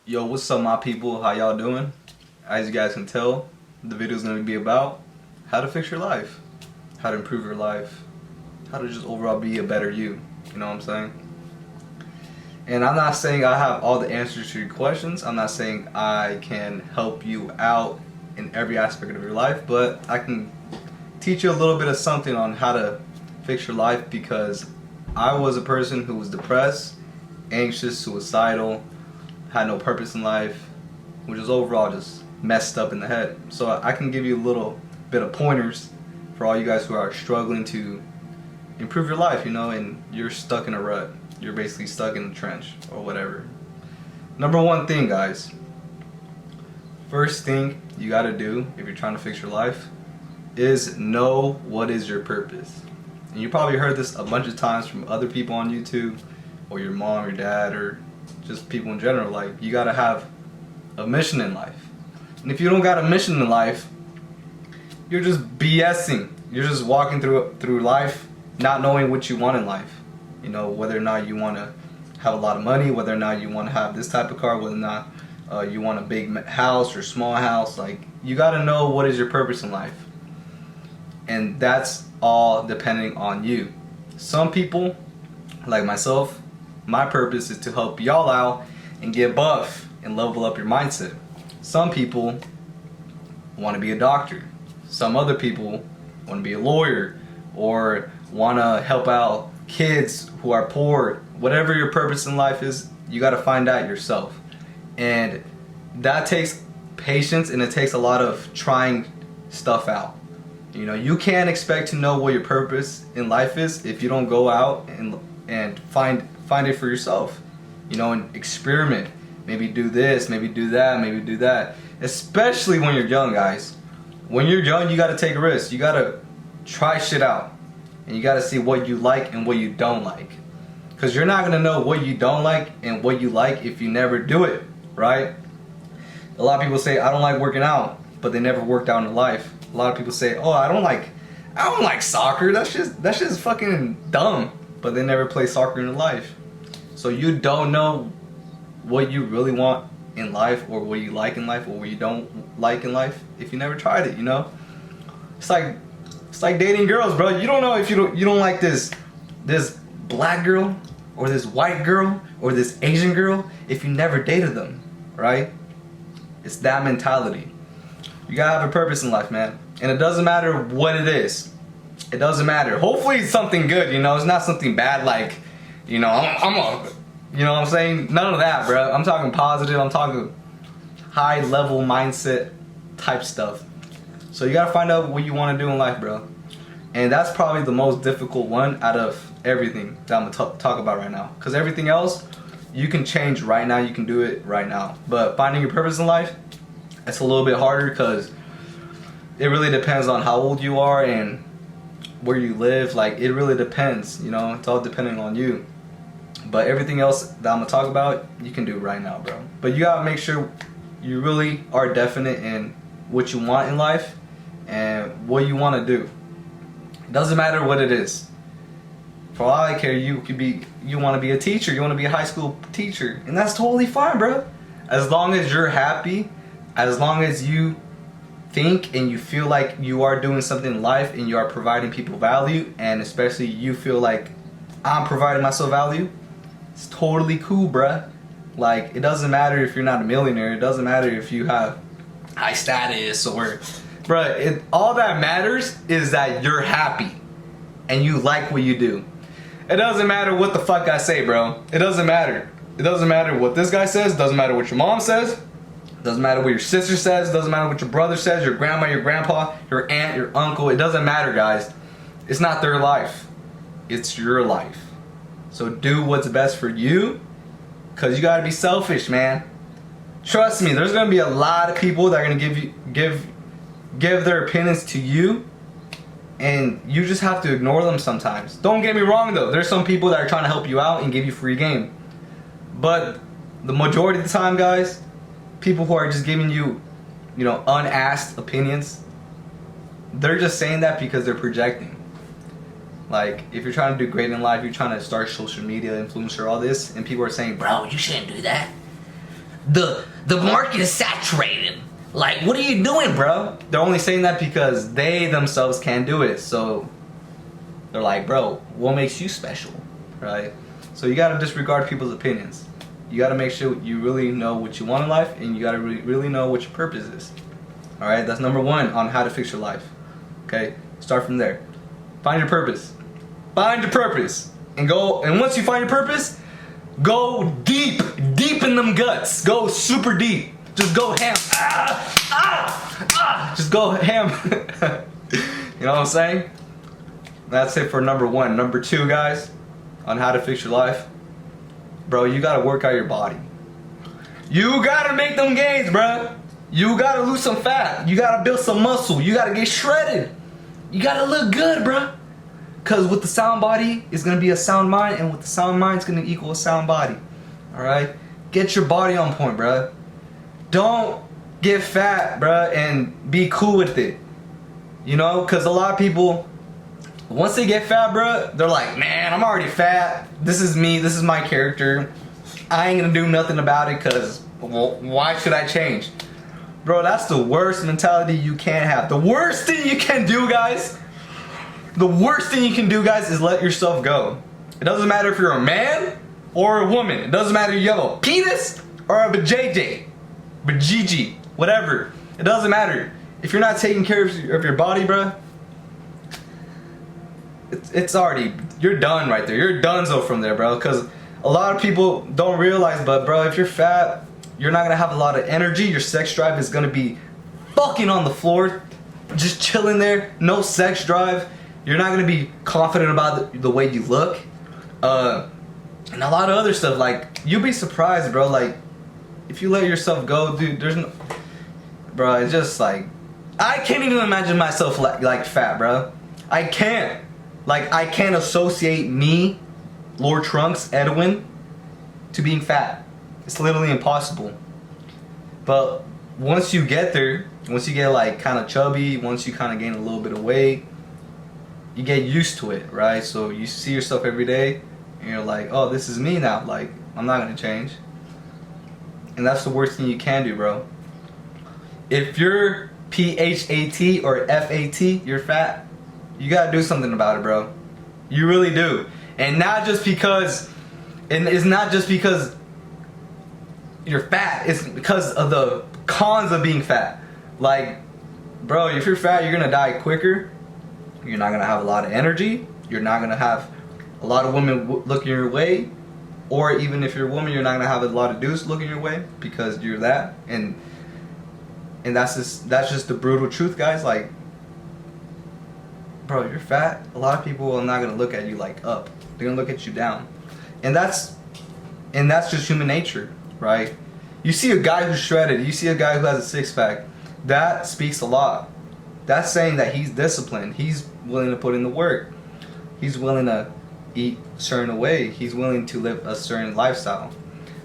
Yo, what's up my people? How y'all doing? As you guys can tell, the video is going to be about how to fix your life, how to improve your life, how to just overall be a better you. You know what I'm saying? And I'm not saying I have all the answers to your questions. I'm not saying I can help you out in every aspect of your life, but I can teach you a little bit of something on how to fix your life, because I was a person who was depressed, anxious, suicidal, had no purpose in life, which is overall just messed up in the head. So I can give you a little bit of pointers for all you guys who are struggling to improve your life, you know, and you're stuck in a rut. You're basically stuck in the trench or whatever. Number one thing, guys. First thing you gotta do if you're trying to fix your life is know what is your purpose. And you probably heard this a bunch of times from other people on YouTube, or your mom, your dad, or just people in general. Like, you gotta have a mission in life. And if you don't got a mission in life, you're just BSing. You're just walking through life not knowing what you want in life. You know, whether or not you want to have a lot of money, whether or not you want to have this type of car, whether or not you want a big house or small house. Like, you gotta know what is your purpose in life. And that's all depending on you. Some people, like myself, my purpose is to help y'all out and get buff and level up your mindset. Some people want to be a doctor. Some other people want to be a lawyer or want to help out kids who are poor. Whatever your purpose in life is, you got to find out yourself. And that takes patience, and it takes a lot of trying stuff out. You know, you can't expect to know what your purpose in life is if you don't go out and find it for yourself. You know, and experiment. Maybe do this, maybe do that, maybe do that. Especially when you're young, guys. When you're young, you gotta take a risk. You gotta try shit out. And you gotta see what you like and what you don't like. Because you're not gonna know what you don't like and what you like if you never do it, right? A lot of people say, I don't like working out, but they never worked out in life. A lot of people say, oh, I don't like soccer. That's just fucking dumb. But they never play soccer in life. So you don't know what you really want in life, or what you like in life, or what you don't like in life if you never tried it, you know? It's like dating girls, bro. You don't know if you don't like this black girl or this white girl or this Asian girl if you never dated them, right? It's that mentality. You gotta have a purpose in life, man. And it doesn't matter what it is. It doesn't matter. Hopefully it's something good, you know? It's not something bad like, you know, you know what I'm saying? None of that, bro. I'm talking positive. I'm talking high level mindset type stuff. So you gotta find out what you want to do in life, bro. And that's probably the most difficult one out of everything that I'm gonna talk about right now. Because everything else, you can change right now. You can do it right now. But finding your purpose in life, it's a little bit harder, because it really depends on how old you are and where you live. Like, it really depends, you know? It's all depending on you. But everything else that I'm gonna talk about, you can do right now, bro. But you gotta make sure you really are definite in what you want in life and what you want to do. It doesn't matter what it is. For all I care, you want to be a teacher, you want to be a high school teacher, and that's totally fine, bro. As long as you're happy, as long as you think and you feel like you are doing something in life and you are providing people value, and especially you feel like I'm providing myself value, it's totally cool, bruh. Like, it doesn't matter if you're not a millionaire. It doesn't matter if you have high status or, bruh, all that matters is that you're happy and you like what you do. It doesn't matter what the fuck I say, bro. It doesn't matter. It doesn't matter what this guy says. It doesn't matter what your mom says. It doesn't matter what your sister says. It doesn't matter what your brother says, your grandma, your grandpa, your aunt, your uncle. It doesn't matter, guys. It's not their life. It's your life. So do what's best for you, because you gotta be selfish, man. Trust me, there's gonna be a lot of people that are gonna give their opinions to you, and you just have to ignore them sometimes. Don't get me wrong though, there's some people that are trying to help you out and give you free game. But the majority of the time, guys, people who are just giving you, you know, unasked opinions, they're just saying that because they're projecting. Like, if you're trying to do great in life, you're trying to start social media influencer, all this, and people are saying, bro, you shouldn't do that. the market is saturated. Like, what are you doing, bro? They're only saying that because they themselves can't do it. So they're like, bro, what makes you special, right? So you gotta disregard people's opinions. You gotta make sure you really know what you want in life, and you gotta really know what your purpose is. All right, that's number one on how to fix your life. Okay, start from there. Find your purpose. Find your purpose, and go. And once you find your purpose, go deep in them guts. Go super deep. Just go ham. Just go ham. You know what I'm saying? That's it for number one. Number two, guys, on how to fix your life. Bro, you gotta work out your body. You gotta make them gains, bro. You gotta lose some fat. You gotta build some muscle. You gotta get shredded. You gotta look good, bro. Cause with the sound body, it's gonna be a sound mind, and with the sound mind, it's gonna equal a sound body. All right? Get your body on point, bro. Don't get fat, bro, and be cool with it. You know, cause a lot of people, once they get fat, bro, they're like, man, I'm already fat. This is me. This is my character. I ain't gonna do nothing about it, cause well, why should I change? Bro, that's the worst mentality you can have. The worst thing you can do, guys, the worst thing you can do, guys, is let yourself go. It doesn't matter if you're a man or a woman. It doesn't matter if you have a penis or a BJJ, BGG, whatever. It doesn't matter. If you're not taking care of your body, bro, it's already, you're done right there. You're donezo from there, bro. Because a lot of people don't realize, but bro, if you're fat, you're not gonna have a lot of energy. Your sex drive is gonna be fucking on the floor, just chilling there, no sex drive. You're not gonna be confident about the way you look, and a lot of other stuff. Like, you'll be surprised, bro. Like, if you let yourself go, dude, there's no, bro. It's just like, I can't even imagine myself like fat, bro. I can't. Like, I can't associate me, Lord Trunks, Edwin, to being fat. It's literally impossible. But once you get there, once you get like kind of chubby, once you kind of gain a little bit of weight, you get used to it, right? So you see yourself every day, and you're like, oh, this is me now. Like, I'm not gonna change. And that's the worst thing you can do, bro. If you're PHAT or FAT, you're fat, you gotta do something about it, bro. You really do. And not just because, and it's not just because you're fat, it's because of the cons of being fat. Like, bro, if you're fat, you're gonna die quicker. You're not gonna have a lot of energy. You're not gonna have a lot of women looking your way. Or even if you're a woman, you're not gonna have a lot of dudes looking your way because you're that. And that's just the brutal truth, guys. Like, bro, you're fat. A lot of people are not gonna look at you like up. They're gonna look at you down. And that's just human nature, right? You see a guy who's shredded, you see a guy who has a six-pack, that speaks a lot. That's saying that he's disciplined. He's willing to put in the work. He's willing to eat a certain way. He's willing to live a certain lifestyle.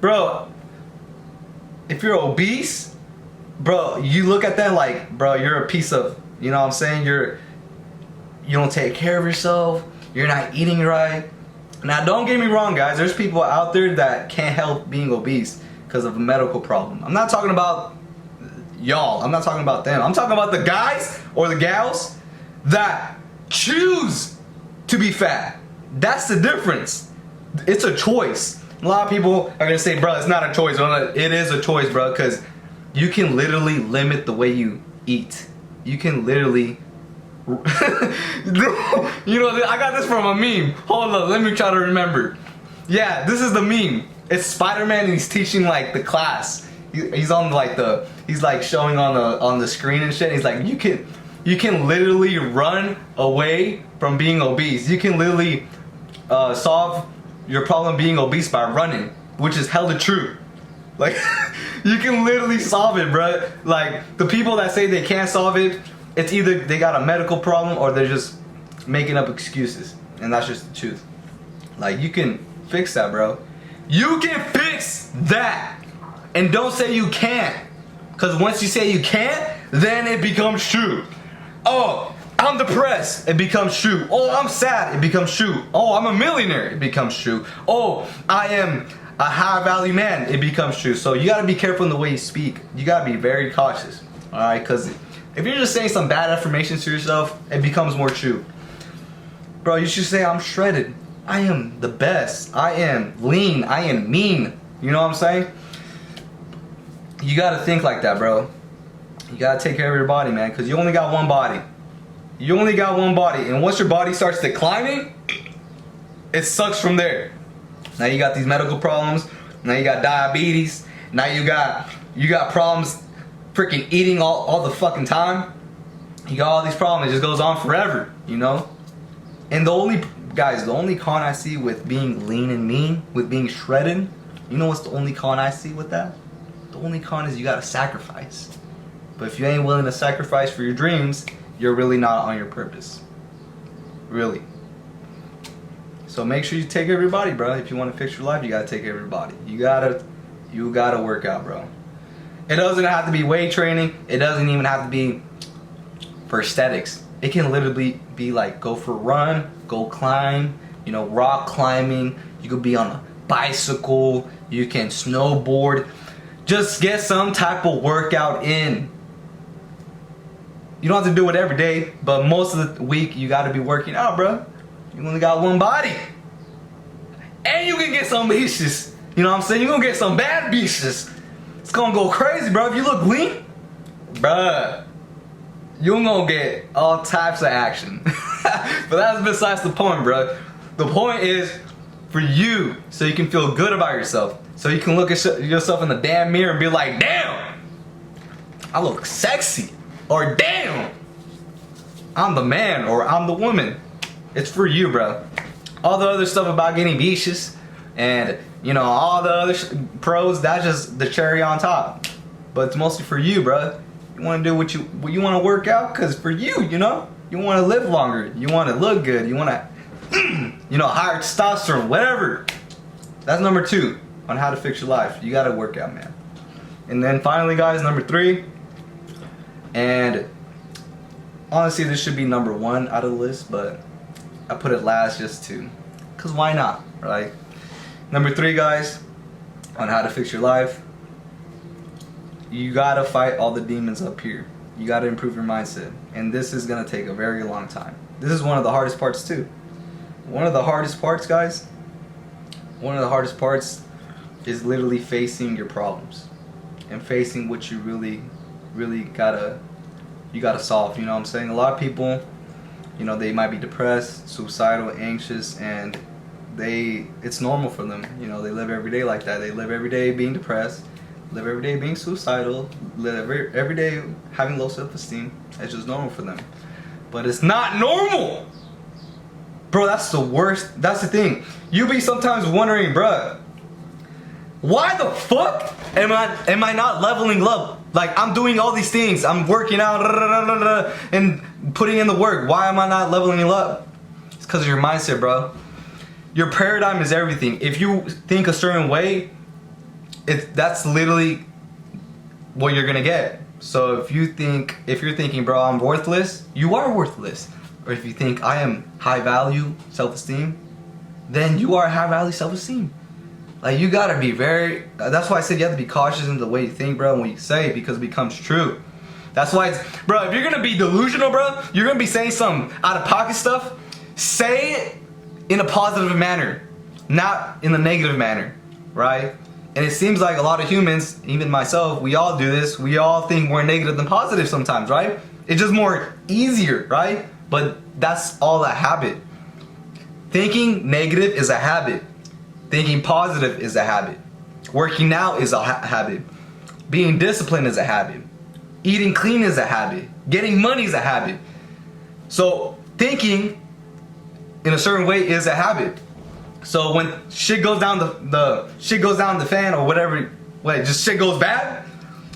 Bro, if you're obese, bro, you look at that like, bro, you're a piece of, you know what I'm saying? You don't take care of yourself. You're not eating right. Now, don't get me wrong, guys. There's people out there that can't help being obese because of a medical problem. I'm not talking about y'all. I'm not talking about them. I'm talking about the guys or the gals that choose to be fat. That's the difference. It's a choice. A lot of people are going to say, bro, it's not a choice. It is a choice, bro, because you can literally limit the way you eat. You can literally... You know, I got this from a meme. Hold up, let me try to remember. Yeah, this is the meme. It's Spider-Man and he's teaching like the class. He's on like he's like showing on the screen and shit. He's like, you can literally run away from being obese. You can literally solve your problem being obese by running, which is hella true. Like, you can literally solve it, bro. Like, the people that say they can't solve it, it's either they got a medical problem or they're just making up excuses. And that's just the truth. Like, you can fix that, bro. You can fix that. And don't say you can't. Because once you say you can't, then it becomes true. Oh, I'm depressed. It becomes true. Oh, I'm sad. It becomes true. Oh, I'm a millionaire. It becomes true. Oh, I a high value man, it becomes true. So you gotta be careful in the way you speak. You gotta be very cautious, all right? Because if you're just saying some bad affirmations to yourself, it becomes more true. Bro, you should say, I'm shredded. I am the best. I am lean. I am mean. You know what I'm saying? You gotta think like that, bro. You gotta take care of your body, man, because you only got one body. You only got one body, and once your body starts declining, it sucks from there. Now you got these medical problems. Now you got diabetes. Now you got problems freaking eating all the fucking time. You got all these problems. It just goes on forever, you know? And the only con I see with being lean and mean, with being shredded, you know what's the only con I see with that? The only con is you gotta sacrifice. But if you ain't willing to sacrifice for your dreams, you're really not on your purpose. Really. So make sure you take care of your body, bro. If you want to fix your life, you gotta take care of your body. You gotta work out, bro. It doesn't have to be weight training. It doesn't even have to be for aesthetics. It can literally be like go for a run, go climb, you know, rock climbing. You could be on a bicycle. You can snowboard. Just get some type of workout in. You don't have to do it every day, but most of the week you gotta be working out, bro. You only got one body. And you can get some beaches. You know what I'm saying? You're gonna get some bad beaches. It's gonna go crazy, bro. If you look lean, bruh, you're gonna get all types of action. But that's besides the point, bro. The point is for you, so you can feel good about yourself. So you can look at yourself in the damn mirror and be like, damn, I look sexy. Or damn, I'm the man, or I'm the woman. It's for you, bro. All the other stuff about getting beaches and, you know, all the other pros, that's just the cherry on top. But it's mostly for you, bro. You want to do what you want to work out, because for you, you know, you want to live longer. You want to look good. You want to, you know, higher testosterone, whatever. That's number 2 on how to fix your life. You got to work out, man. And then finally, guys, number 3. And honestly, this should be number 1 out of the list, but I put it last just to, cause why not, right? Number 3, guys, on how to fix your life. You gotta fight all the demons up here. You gotta improve your mindset, and this is gonna take a very long time. This is one of the hardest parts too. One of the hardest parts, guys. One of the hardest parts is literally facing your problems and facing what you really gotta solve. You know what I'm saying? A lot of people, you know, they might be depressed, suicidal, anxious, and it's normal for them. You know, they live every day like that. They live every day being depressed, live every day being suicidal, live every day having low self-esteem. It's just normal for them. But it's not normal, bro. That's the worst. That's the thing. You be sometimes wondering, bro, why the fuck am I not leveling up? Like, I'm doing all these things. I'm working out and putting in the work. Why am I not leveling up? It's because of your mindset, bro. Your paradigm is everything. If you think a certain way, that's literally what you're gonna get. So if you're thinking, bro, I'm worthless, you are worthless. Or if you think I am high value self-esteem, then you are high value self-esteem. Like, you gotta be that's why I said you have to be cautious in the way you think, bro, and what you say, because it becomes true. That's why bro, if you're gonna be delusional, bro, you're gonna be saying some out of pocket stuff, say it in a positive manner, not in the negative manner, right? And it seems like a lot of humans, even myself, we all do this. We all think more negative than positive sometimes, right? It's just more easier, right? But that's all a habit. Thinking negative is a habit. Thinking positive is a habit. Working out is a habit. Being disciplined is a habit. Eating clean is a habit. Getting money is a habit. So thinking in a certain way is a habit. So when shit goes down the fan or whatever, just shit goes bad,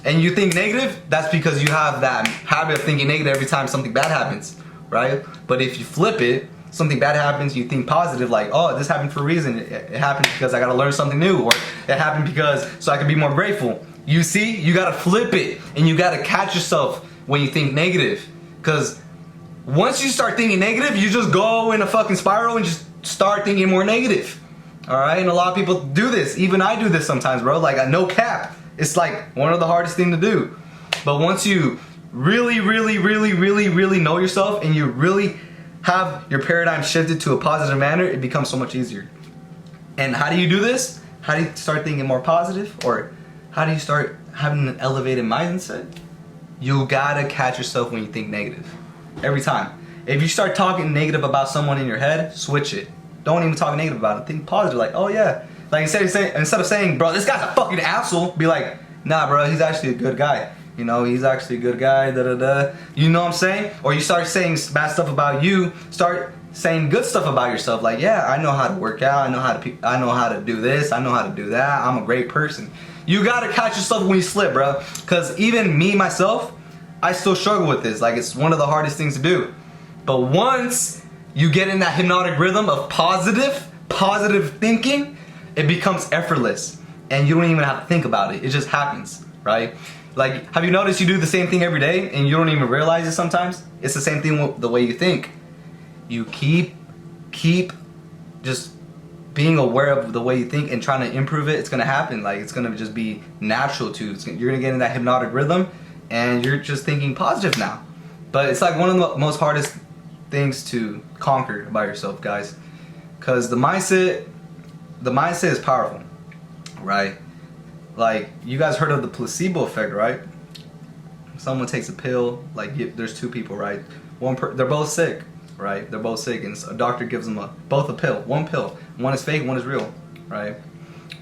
and you think negative, that's because you have that habit of thinking negative every time something bad happens, right? But if you flip it, something bad happens, you think positive, like, oh, this happened for a reason. It happened because I gotta learn something new, or it happened because so I can be more grateful. You see, you gotta flip it, and you gotta catch yourself when you think negative, because once you start thinking negative, you just go in a fucking spiral and just start thinking more negative. Alright? And a lot of people do this. Even I do this sometimes, bro. Like, no cap. It's like one of the hardest things to do. But once you really know yourself and you really have your paradigm shifted to a positive manner, it becomes so much easier. And how do you do this? How do you start thinking more positive? Or how do you start having an elevated mindset? You gotta catch yourself when you think negative. Every time. If you start talking negative about someone in your head, switch it. Don't even talk negative about it. Think positive. Like, oh yeah. Like instead of saying, bro, this guy's a fucking asshole, be like, nah, bro, he's actually a good guy. You know, he's actually a good guy, da-da-da. You know what I'm saying? Or you start saying bad stuff about you, start saying good stuff about yourself. Like, yeah, I know how to work out, I know how to do this, I know how to do that, I'm a great person. You gotta catch yourself when you slip, bro. Cause even me, myself, I still struggle with this. Like, it's one of the hardest things to do. But once you get in that hypnotic rhythm of positive thinking, it becomes effortless. And you don't even have to think about it. It just happens, right? Like, have you noticed you do the same thing every day and you don't even realize it sometimes? It's the same thing with the way you think. You keep just being aware of the way you think and trying to improve it. It's gonna happen. Like, it's gonna just be natural to you. You're gonna get in that hypnotic rhythm and you're just thinking positive now. But it's like one of the most hardest things to conquer by yourself, guys. Because the mindset is powerful, right? Like, you guys heard of the placebo effect, right? Someone takes a pill, like, there's two people, right? They're both sick, right? They're both sick, and a doctor gives them both a pill, one pill. One is fake, one is real, right?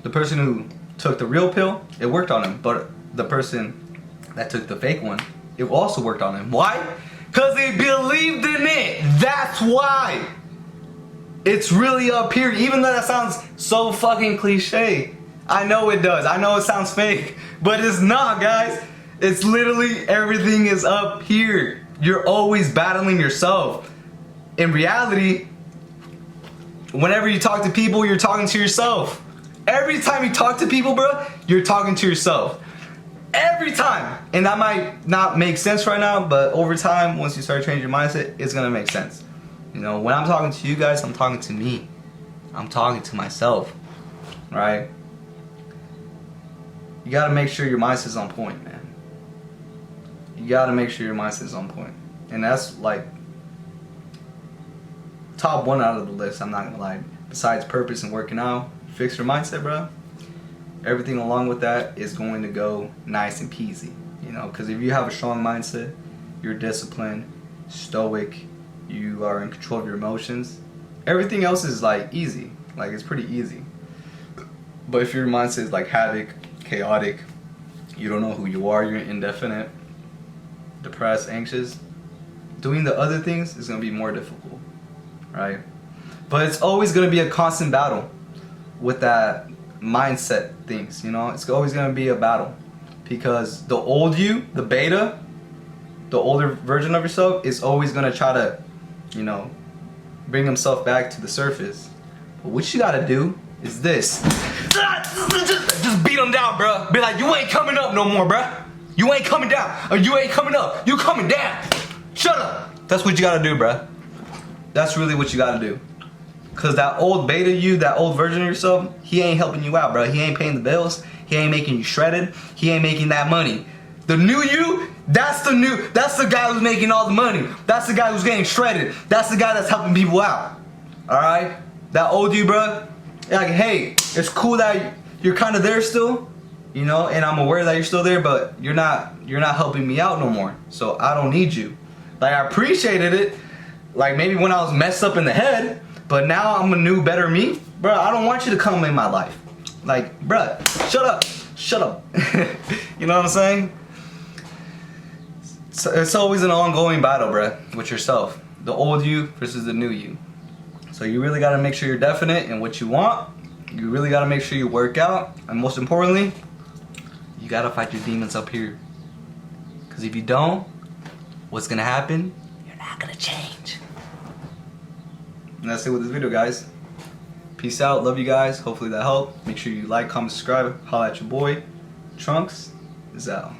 The person who took the real pill, it worked on him, but the person that took the fake one, it also worked on him. Why? Because they believed in it. That's why. It's really up here, even though that sounds so fucking cliche. I know it does. I know it sounds fake, but it's not, guys. It's literally everything is up here. You're always battling yourself. In reality, whenever you talk to people, you're talking to yourself. Every time you talk to people, bro, you're talking to yourself. Every time. And that might not make sense right now, but over time, once you start changing your mindset, it's gonna make sense. You know, when I'm talking to you guys, I'm talking to me. I'm talking to myself, right? You gotta make sure your mindset's on point, man. You gotta make sure your mindset's on point. And that's like top one out of the list, I'm not gonna lie. Besides purpose and working out, fix your mindset, bro. Everything along with that is going to go nice and peasy, you know, because if you have a strong mindset, you're disciplined, stoic, you are in control of your emotions, everything else is like easy, like it's pretty easy. But if your mindset is like havoc, chaotic, you don't know who you are, you're indefinite, depressed, anxious, doing the other things is going to be more difficult, right? But it's always going to be a constant battle with that mindset things, you know. It's always going to be a battle because the old you, the beta, the older version of yourself is always going to try to, you know, bring himself back to the surface. But what you got to do is this. Just beat him down, bro. Be like, you ain't coming up no more, bro. You ain't coming down. Or you ain't coming up. You coming down. Shut up. That's what you gotta do, bro. That's really what you gotta do. Cause that old beta you, that old version of yourself, he ain't helping you out, bro. He ain't paying the bills. He ain't making you shredded. He ain't making that money. The new you, that's the guy who's making all the money. That's the guy who's getting shredded. That's the guy that's helping people out. Alright? That old you, bro. Like, hey, it's cool that you're kind of there still, you know, and I'm aware that you're still there, but you're not helping me out no more. So I don't need you. Like, I appreciated it, like maybe when I was messed up in the head, but now I'm a new, better me, bro. I don't want you to come in my life. Like, bro, shut up, shut up. You know what I'm saying? So it's always an ongoing battle, bro, with yourself. The old you versus the new you. So you really gotta make sure you're definite in what you want. You really gotta make sure you work out, and most importantly, you gotta fight your demons up here. Cause if you don't, what's gonna happen? You're not gonna change. And that's it with this video, guys. Peace out, love you guys. Hopefully that helped. Make sure you like, comment, subscribe. Holla at your boy. Trunks is out.